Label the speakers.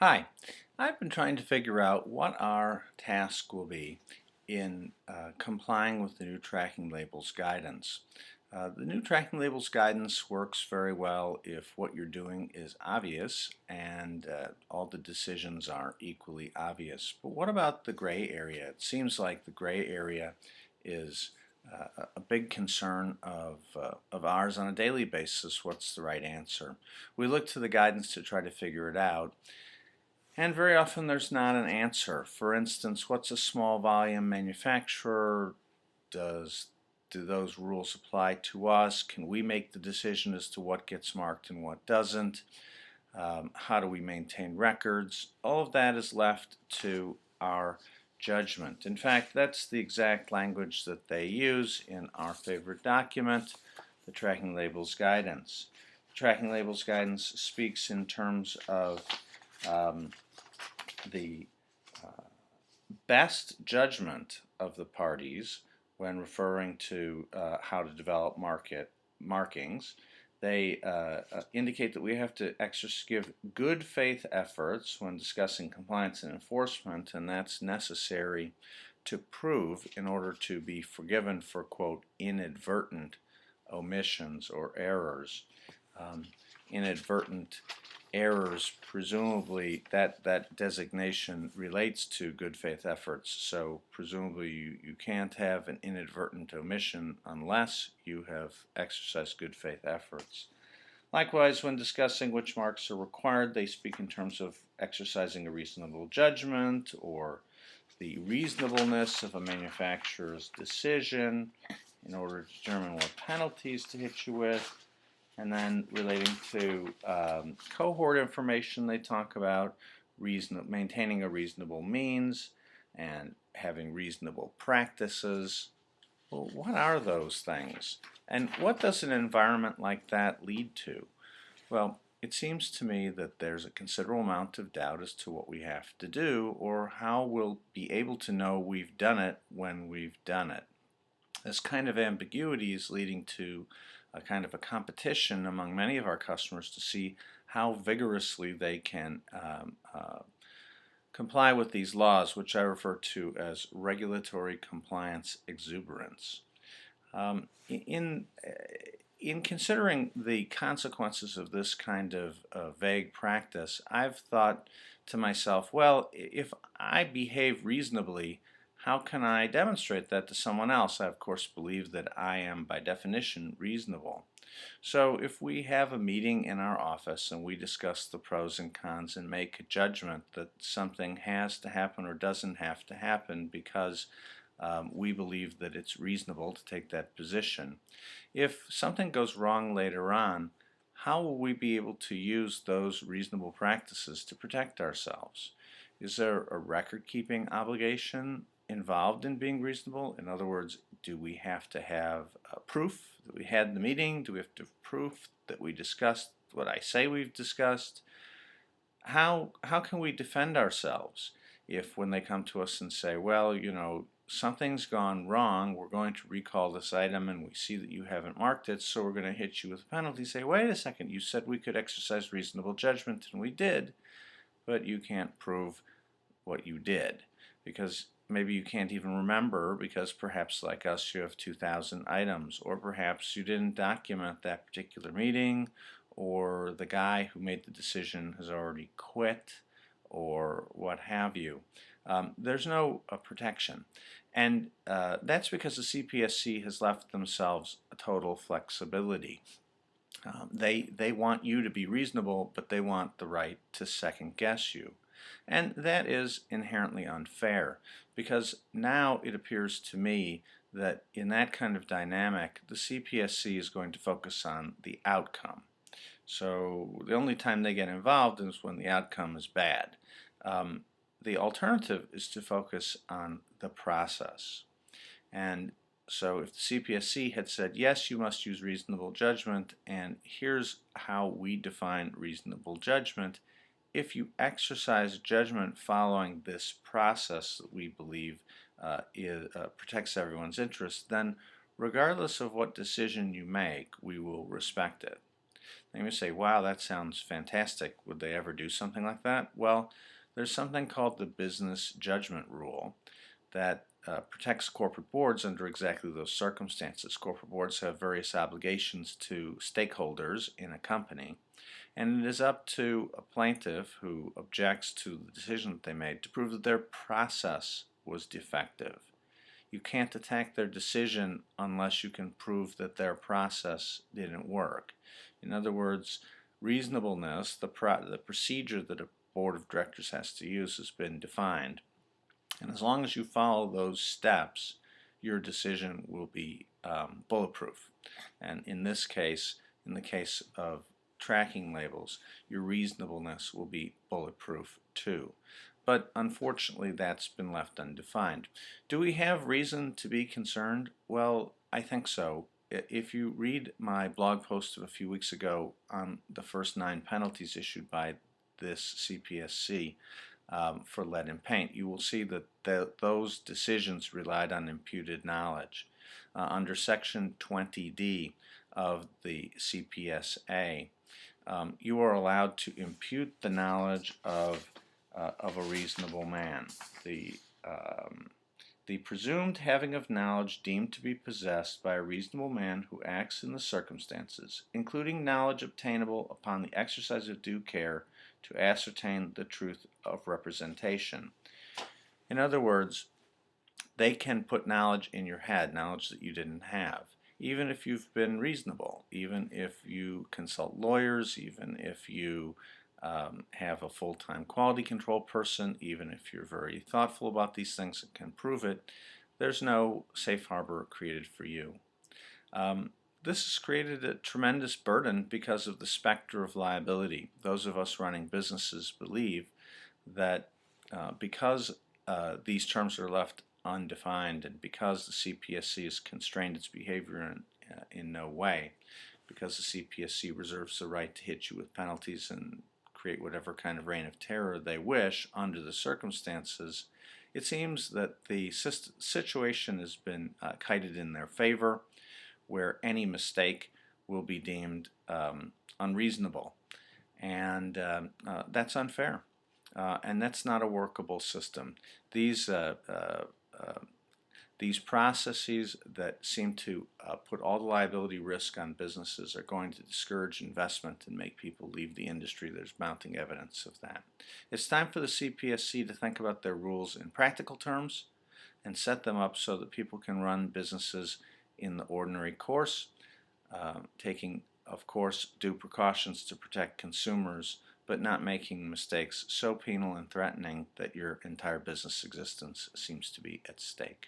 Speaker 1: Hi, I've been trying to figure out what our task will be in complying with the new tracking labels guidance. The new tracking labels guidance works very well if what you're doing is obvious and all the decisions are equally obvious. But what about the gray area? It seems like the gray area is a big concern of ours on a daily basis. What's the right answer? We look to the guidance to try to figure it out. And very often there's not an answer. For instance, what's a small volume manufacturer? Do those rules apply to us? Can we make the decision as to what gets marked and what doesn't? How do we maintain records? All of that is left to our judgment. In fact, that's the exact language that they use in our favorite document, the Tracking Labels Guidance. The Tracking Labels Guidance speaks in terms of the best judgment of the parties when referring to how to develop market markings. They indicate that we have to give good faith efforts when discussing compliance and enforcement, and that's necessary to prove in order to be forgiven for, quote, inadvertent omissions or errors. Inadvertent errors, presumably that designation relates to good faith efforts, so presumably you can't have an inadvertent omission unless you have exercised good faith efforts. Likewise, when discussing which marks are required, they speak in terms of exercising a reasonable judgment or the reasonableness of a manufacturer's decision in order to determine what penalties to hit you with. And then relating to cohort information, they talk about maintaining a reasonable means and having reasonable practices. Well, what are those things? And what does an environment like that lead to? Well, it seems to me that there's a considerable amount of doubt as to what we have to do or how we'll be able to know we've done it when we've done it. This kind of ambiguity is leading to a kind of a competition among many of our customers to see how vigorously they can comply with these laws, which I refer to as regulatory compliance exuberance. In considering the consequences of this kind of vague practice, I've thought to myself, well, if I behave reasonably, how can I demonstrate that to someone else? I, of course, believe that I am, by definition, reasonable. So if we have a meeting in our office and we discuss the pros and cons and make a judgment that something has to happen or doesn't have to happen because we believe that it's reasonable to take that position, if something goes wrong later on, how will we be able to use those reasonable practices to protect ourselves? Is there a record-keeping obligation involved in being reasonable? In other words, do we have to have proof that we had the meeting? Do we have to have proof that we discussed what I say we've discussed? How can we defend ourselves if when they come to us and say, well, you know, something's gone wrong, we're going to recall this item and we see that you haven't marked it, so we're going to hit you with a penalty. Say, wait a second, you said we could exercise reasonable judgment and we did, but you can't prove what you did because maybe you can't even remember because perhaps like us you have 2,000 items, or perhaps you didn't document that particular meeting, or the guy who made the decision has already quit, or what have you. There's no protection, and that's because the CPSC has left themselves a total flexibility. They want you to be reasonable, but they want the right to second guess you. And that is inherently unfair because now it appears to me that in that kind of dynamic, the CPSC is going to focus on the outcome. So the only time they get involved is when the outcome is bad. The alternative is to focus on the process. And so if the CPSC had said, yes, you must use reasonable judgment, and here's how we define reasonable judgment, if you exercise judgment following this process that we believe protects everyone's interest, then regardless of what decision you make, we will respect it. Now you may say, wow, that sounds fantastic. Would they ever do something like that? Well, there's something called the business judgment rule that protects corporate boards under exactly those circumstances. Corporate boards have various obligations to stakeholders in a company, and it is up to a plaintiff who objects to the decision that they made to prove that their process was defective. You can't attack their decision unless you can prove that their process didn't work. In other words, reasonableness, the procedure that a board of directors has to use, has been defined. And as long as you follow those steps, your decision will be bulletproof. And in this case, in the case of tracking labels, your reasonableness will be bulletproof too. But unfortunately, that's been left undefined. Do we have reason to be concerned? Well, I think so. If you read my blog post of a few weeks ago on the first 9 penalties issued by this CPSC for lead in paint, you will see that those decisions relied on imputed knowledge. Under Section 20D of the CPSA, you are allowed to impute the knowledge of a reasonable man. The presumed having of knowledge deemed to be possessed by a reasonable man who acts in the circumstances, including knowledge obtainable upon the exercise of due care to ascertain the truth of representation. In other words, they can put knowledge in your head, knowledge that you didn't have, even if you've been reasonable, even if you consult lawyers, even if you have a full-time quality control person, even if you're very thoughtful about these things and can prove it, there's no safe harbor created for you. This has created a tremendous burden because of the specter of liability. Those of us running businesses believe that because these terms are left undefined, and because the CPSC has constrained its behavior in no way, because the CPSC reserves the right to hit you with penalties and create whatever kind of reign of terror they wish under the circumstances, it seems that the situation has been kited in their favor, where any mistake will be deemed unreasonable. And that's unfair. And that's not a workable system. These processes that seem to put all the liability risk on businesses are going to discourage investment and make people leave the industry. There's mounting evidence of that. It's time for the CPSC to think about their rules in practical terms and set them up so that people can run businesses in the ordinary course, taking, of course, due precautions to protect consumers, but not making mistakes so penal and threatening that your entire business existence seems to be at stake.